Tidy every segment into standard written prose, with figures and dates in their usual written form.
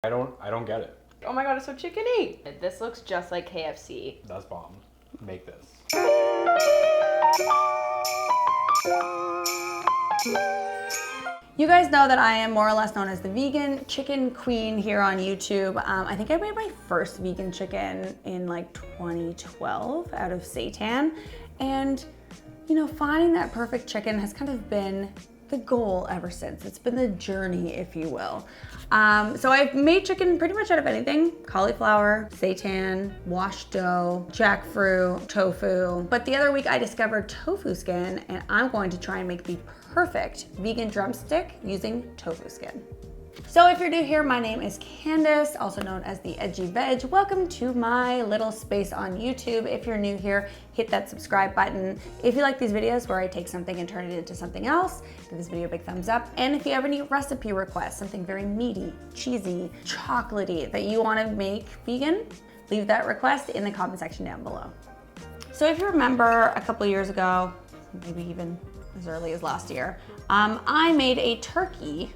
I don't get it. Oh my god, it's so chickeny. This looks just like KFC. That's bomb. Make this. You guys know that I am more or less known as the vegan chicken queen here on YouTube. I think I made my first vegan chicken in like 2012 out of seitan. And you know, finding that perfect chicken has kind of been the goal ever since. It's been the journey, if you will. So I've made chicken pretty much out of anything: cauliflower, seitan, washed dough, jackfruit, tofu. But the other week I discovered tofu skin, and I'm going to try and make the perfect vegan drumstick using tofu skin. So if you're new here, my name is Candace, also known as the Edgy Veg. Welcome to my little space on YouTube. If you're new here, hit that subscribe button. If you like these videos where I take something and turn it into something else, give this video a big thumbs up. And if you have any recipe requests, something very meaty, cheesy, chocolatey that you want to make vegan, leave that request in the comment section down below. So if you remember a couple years ago, maybe even as early as last year, I made a turkey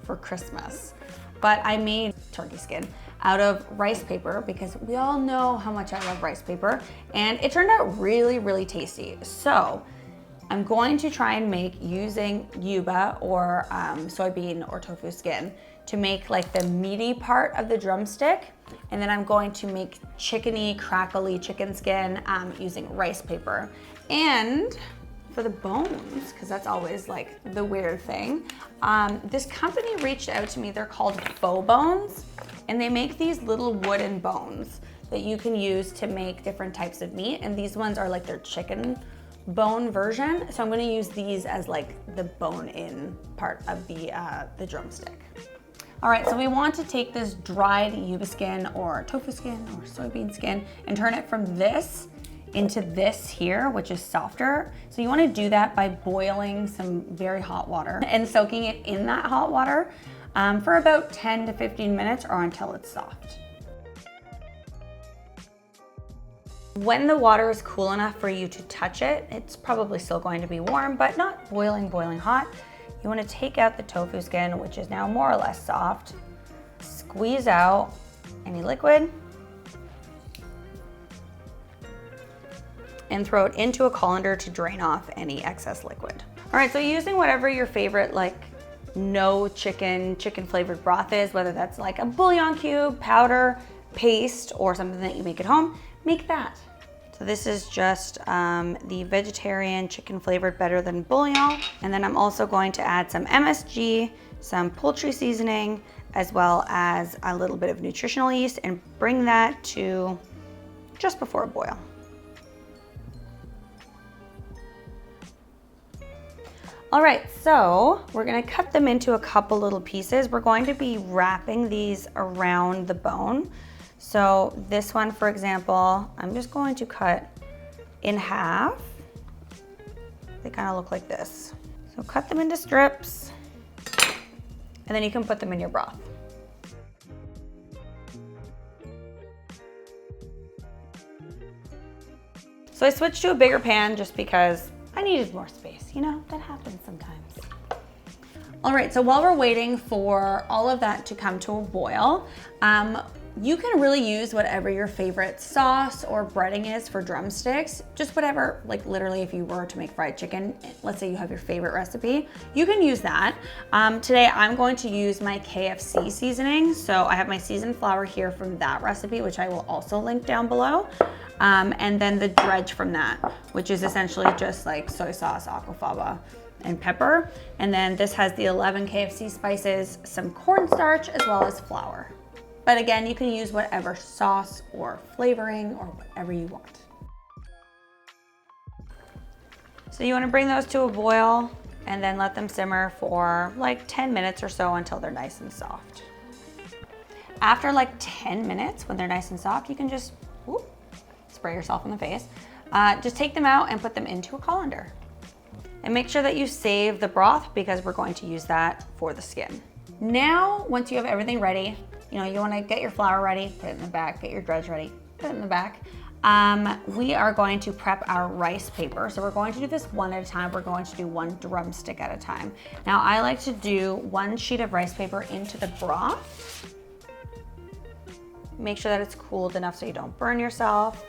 for Christmas, but I made turkey skin out of rice paper because we all know how much I love rice paper, and it turned out really, really tasty. So I'm going to try and make using yuba or soybean or tofu skin to make like the meaty part of the drumstick, and then I'm going to make chickeny, crackly chicken skin using rice paper. And for the bones, because that's always like the weird thing, this company reached out to me. They're called Faux Bones, and they make these little wooden bones that you can use to make different types of meat, and these ones are like their chicken bone version. So I'm going to use these as like the bone-in part of the drumstick. All right, so we want to take this dried yuba skin or tofu skin or soybean skin and turn it from this into this here, which is softer. So you wanna do that by boiling some very hot water and soaking it in that hot water for about 10 to 15 minutes or until it's soft. When the water is cool enough for you to touch it, it's probably still going to be warm, but not boiling hot. You wanna take out the tofu skin, which is now more or less soft, squeeze out any liquid, and throw it into a colander to drain off any excess liquid. All right, so using whatever your favorite like no chicken flavored broth is, whether that's like a bouillon cube, powder, paste, or something that you make at home, make that. So this is just the vegetarian chicken flavored better than bouillon. And then I'm also going to add some MSG, some poultry seasoning, as well as a little bit of nutritional yeast, and bring that to just before a boil. All right, so we're gonna cut them into a couple little pieces. We're going to be wrapping these around the bone. So this one, for example, I'm just going to cut in half. They kind of look like this. So cut them into strips, and then you can put them in your broth. So I switched to a bigger pan just because I needed more space, you know, that happens sometimes. All right, so while we're waiting for all of that to come to a boil, you can really use whatever your favorite sauce or breading is for drumsticks, just whatever, like literally if you were to make fried chicken, let's say you have your favorite recipe, you can use that. Today I'm going to use my KFC seasoning. So I have my seasoned flour here from that recipe, which I will also link down below. And then the dredge from that, which is essentially just like soy sauce, aquafaba, and pepper. And then this has the 11 KFC spices, some cornstarch, as well as flour. But again, you can use whatever sauce or flavoring or whatever you want. So you wanna bring those to a boil and then let them simmer for like 10 minutes or so until they're nice and soft. After like 10 minutes, when they're nice and soft, you can just spray yourself in the face. Just take them out and put them into a colander. And make sure that you save the broth because we're going to use that for the skin. Now, once you have everything ready, you know, you wanna get your flour ready, put it in the back, get your dredge ready, put it in the back. We are going to prep our rice paper. So we're going to do this one at a time. We're going to do one drumstick at a time. Now I like to do one sheet of rice paper into the broth Make sure that it's cooled enough so you don't burn yourself.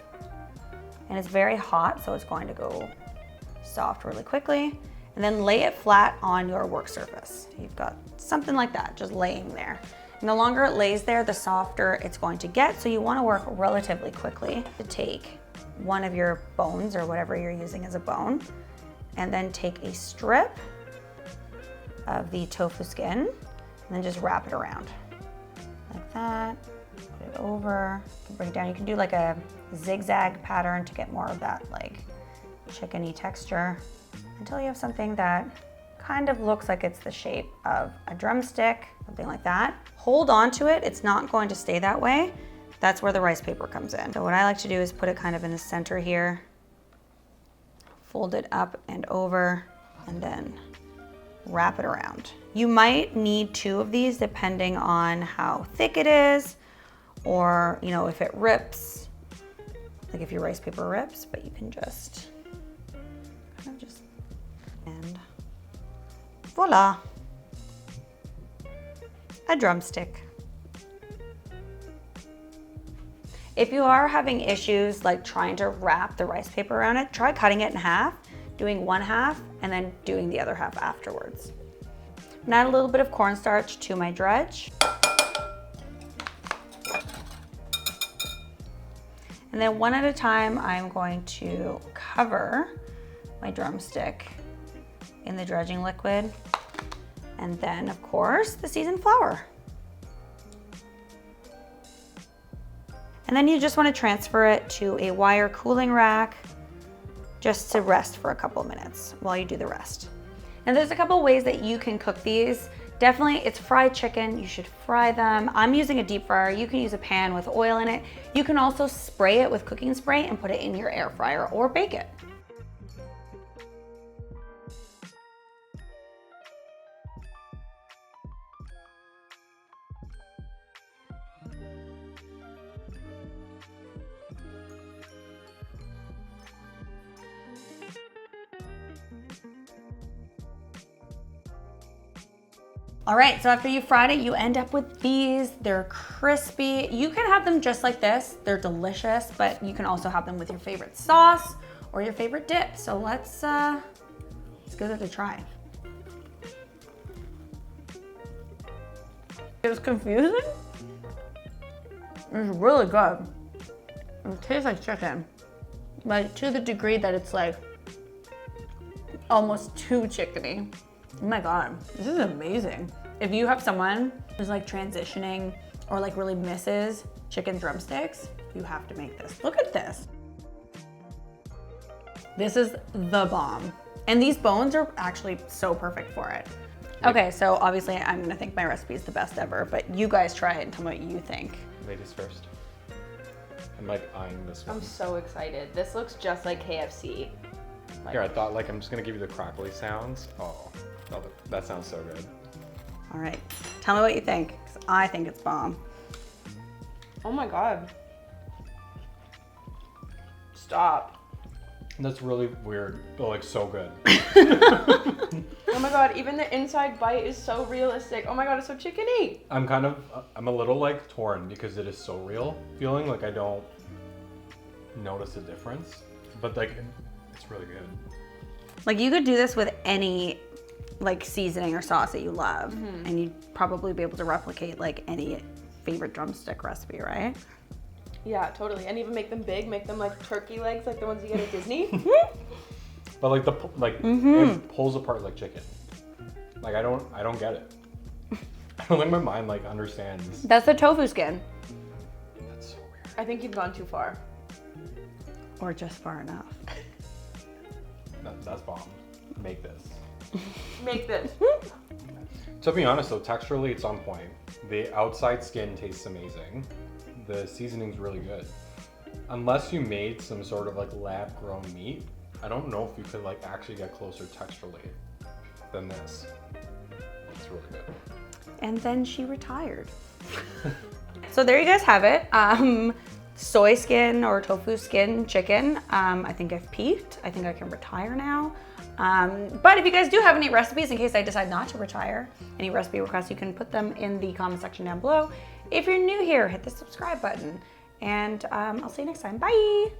And it's very hot, so it's going to go soft really quickly. And then lay it flat on your work surface. You've got something like that, just laying there. And the longer it lays there, the softer it's going to get. So you want to work relatively quickly to take one of your bones or whatever you're using as a bone, and then take a strip of the tofu skin and then just wrap it around like that. Put it over, you can bring it down. You can do like a zigzag pattern to get more of that like chickeny texture until you have something that kind of looks like it's the shape of a drumstick, something like that. Hold on to it, it's not going to stay that way. That's where the rice paper comes in. So what I like to do is put it kind of in the center here, fold it up and over, and then wrap it around. You might need 2 of these depending on how thick it is, or if it rips, like if your rice paper rips, but you can just kind of and voila, a drumstick. If you are having issues like trying to wrap the rice paper around it, try cutting it in half, doing one half, and then doing the other half afterwards. And add a little bit of cornstarch to my dredge. And then one at a time, I'm going to cover my drumstick in the dredging liquid. And then, of course, the seasoned flour. And then you just want to transfer it to a wire cooling rack just to rest for a couple of minutes while you do the rest. And there's a couple ways that you can cook these. Definitely, it's fried chicken. You should fry them. I'm using a deep fryer. You can use a pan with oil in it. You can also spray it with cooking spray and put it in your air fryer or bake it. All right, so after you fried it, you end up with these. They're crispy. You can have them just like this. They're delicious, but you can also have them with your favorite sauce or your favorite dip. So let's give it a try. It was confusing. It's really good. It tastes like chicken, but to the degree that it's like almost too chickeny. Oh my God, this is amazing. If you have someone who's like transitioning or like really misses chicken drumsticks, you have to make this. Look at this. This is the bomb. And these bones are actually so perfect for it. Okay, so obviously I'm gonna think my recipe is the best ever, but you guys try it and tell me what you think. Ladies first. I'm like eyeing this one. I'm so excited. This looks just like KFC. Here, I thought like I'm just gonna give you the crackly sounds. Oh, that sounds so good. All right, tell me what you think, 'cause I think it's bomb. Oh my God. Stop. That's really weird, but like so good. Oh my God, even the inside bite is so realistic. Oh my God, it's so chickeny. I'm a little like torn because it is so real feeling, like I don't notice a difference, but like it's really good. Like you could do this with any like seasoning or sauce that you love, and you'd probably be able to replicate like any favorite drumstick recipe, right? Yeah, totally. And even make them big, make them like turkey legs, like the ones you get at Disney. But like it pulls apart like chicken. Like I don't get it. I don't think my mind like understands. That's the tofu skin. That's so weird. I think you've gone too far. Or just far enough. That's bomb. Make this. Make this. To be honest though, texturally it's on point. The outside skin tastes amazing. The seasoning's really good. Unless you made some sort of like lab grown meat, I don't know if you could like actually get closer texturally than this. It's really good. And then she retired. So there you guys have it. Soy skin or tofu skin chicken. I think I've peaked. I think I can retire now. But if you guys do have any recipes, in case I decide not to retire, any recipe requests, you can put them in the comment section down below. If you're new here, hit the subscribe button. And I'll see you next time. Bye.